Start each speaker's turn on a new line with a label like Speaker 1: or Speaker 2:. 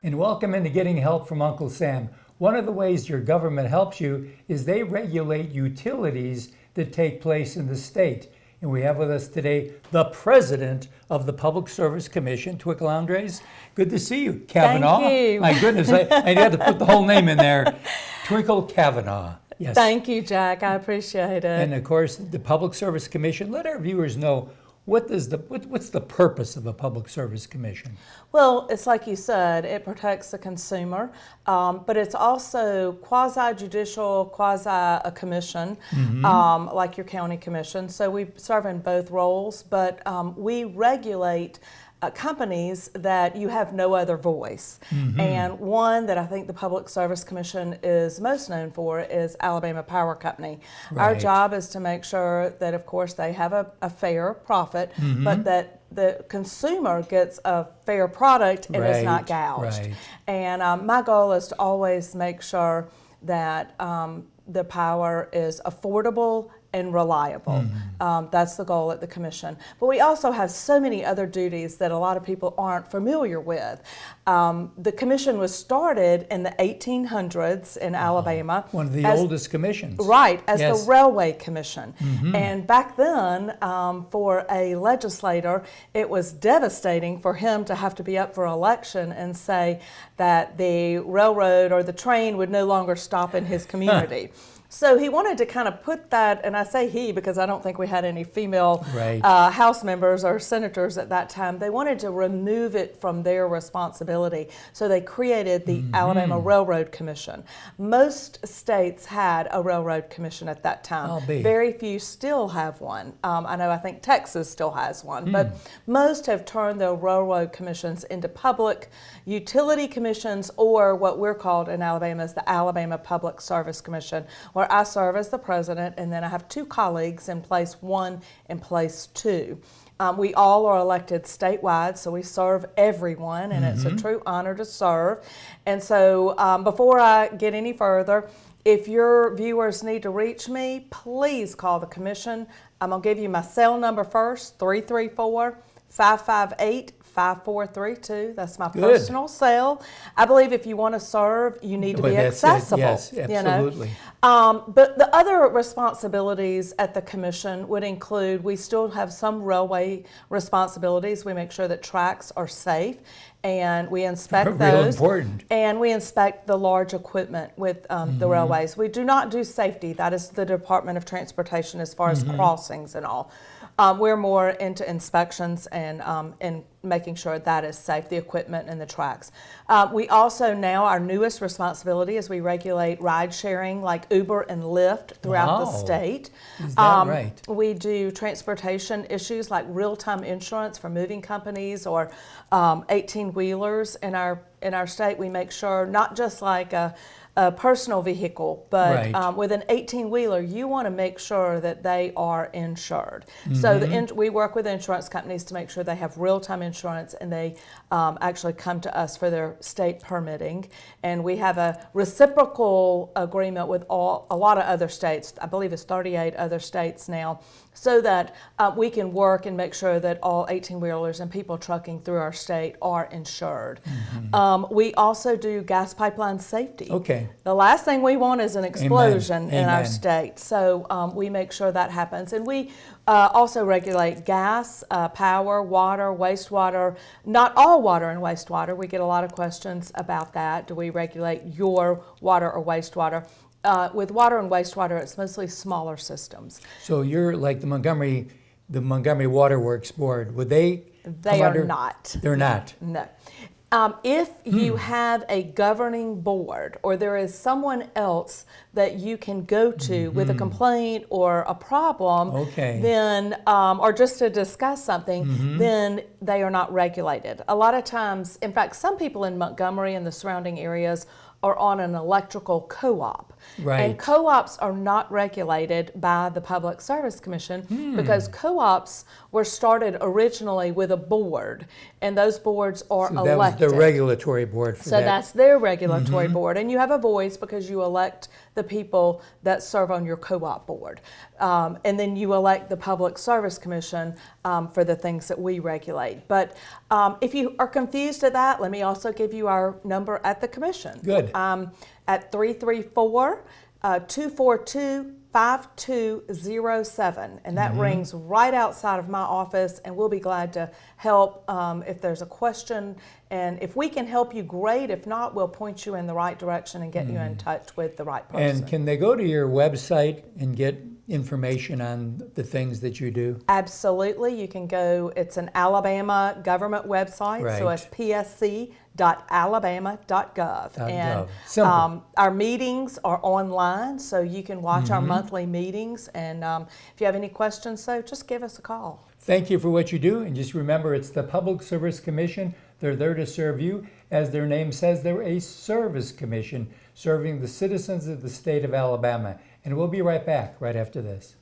Speaker 1: And welcome into Getting Help from Uncle Sam. One of the ways your government helps you is they regulate utilities that take place in the state. And we have with us today the president of the Public Service Commission, Twinkle Andres. Good to see you, Cavanaugh.
Speaker 2: Thank you.
Speaker 1: My goodness, I had to put the whole name in there. Twinkle Cavanaugh. Yes.
Speaker 2: Thank you, Jack. I appreciate it.
Speaker 1: And of course, the Public Service Commission. Let our viewers know what's the purpose of a Public Service Commission.
Speaker 2: Well, it's like you said, it protects the consumer, but it's also quasi-judicial, quasi a commission, like your county commission. So we serve in both roles, but we regulate companies that you have no other voice. And one that I think the Public Service Commission is most known for is Alabama Power Company. Our job is to make sure that, of course, they have a fair profit, but that the consumer gets a fair product and is not gouged. And my goal is to always make sure that the power is affordable and reliable. That's the goal at the commission. But we also have so many other duties that a lot of people aren't familiar with. The commission was started in the 1800s in Alabama.
Speaker 1: One of the oldest commissions.
Speaker 2: Right, as the Railway Commission. And back then, for a legislator, it was devastating for him to have to be up for election and say that the railroad or the train would no longer stop in his community. So he wanted to kind of put that, and I say he because I don't think we had any female House members or senators at that time. They wanted to remove it from their responsibility. So they created the Alabama Railroad Commission. Most states had a railroad commission at that time. Very few still have one. I think Texas still has one, but most have turned their railroad commissions into public utility commissions, or what we're called in Alabama is the Alabama Public Service Commission, where I serve as the president, and then I have two colleagues in place one and place two. We all are elected statewide, so we serve everyone, and it's a true honor to serve. And so before I get any further, if your viewers need to reach me, please call the commission. I'm going to give you my cell number first, 334-558-5432. That's my personal cell. I believe if you want to serve, you need to be accessible.
Speaker 1: Yes, absolutely.
Speaker 2: But the other responsibilities at the commission would include, we still have some railway responsibilities. We make sure that tracks are safe, and we inspect those.
Speaker 1: Important.
Speaker 2: And we inspect the large equipment with the railways. We do not do safety. That is the Department of Transportation as far as crossings and all. We're more into inspections and making sure that is safe, the equipment and the tracks. We also now, our newest responsibility is we regulate ride sharing like Uber and Lyft throughout the state.
Speaker 1: Is that right?
Speaker 2: We do transportation issues like real-time insurance for moving companies or 18-wheelers in our state. We make sure not just like a personal vehicle, but with an 18-wheeler, you want to make sure that they are insured. So we work with insurance companies to make sure they have real-time insurance, and they actually come to us for their state permitting. And we have a reciprocal agreement with a lot of other states. I believe it's 38 other states now, so that we can work and make sure that all 18-wheelers and people trucking through our state are insured. We also do gas pipeline safety. The last thing we want is an explosion in our state. So we make sure that happens. And we also regulate gas, power, water, wastewater. Not all water and wastewater. We get a lot of questions about that. Do we regulate your water or wastewater? With water and wastewater, it's mostly smaller systems.
Speaker 1: So you're like the Montgomery Water Works Board. Would they?
Speaker 2: They are not.
Speaker 1: They're not.
Speaker 2: No. If you have a governing board, or there is someone else that you can go to with a complaint or a problem, then, or just to discuss something, then they are not regulated. A lot of times, in fact, some people in Montgomery and the surrounding areas are on an electrical co-op.
Speaker 1: Right.
Speaker 2: And co-ops are not regulated by the Public Service Commission because co-ops were started originally with a board, and those boards are
Speaker 1: So that was
Speaker 2: elected.
Speaker 1: the regulatory board for
Speaker 2: So
Speaker 1: that.
Speaker 2: that's their regulatory board, and you have a voice because you elect the people that serve on your co-op board. And then you elect the Public Service Commission for the things that we regulate. But if you are confused at that, let me also give you our number at the commission.
Speaker 1: Good.
Speaker 2: At 334-242-5207. And that rings right outside of my office, and we'll be glad to help if there's a question. And if we can help you, great. If not, we'll point you in the right direction and get you in touch with the right person.
Speaker 1: And can they go to your website and get information on the things that you do?
Speaker 2: Absolutely. You can go, it's an Alabama government website, so
Speaker 1: Right.
Speaker 2: it's psc.alabama.gov. And
Speaker 1: Simple.
Speaker 2: our meetings are online, so you can watch our monthly meetings. And if you have any questions, so just give us a call.
Speaker 1: Thank you for what you do, and just remember it's the Public Service Commission. They're there to serve you. As their name says, they're a service commission serving the citizens of the state of Alabama. And we'll be right back right after this.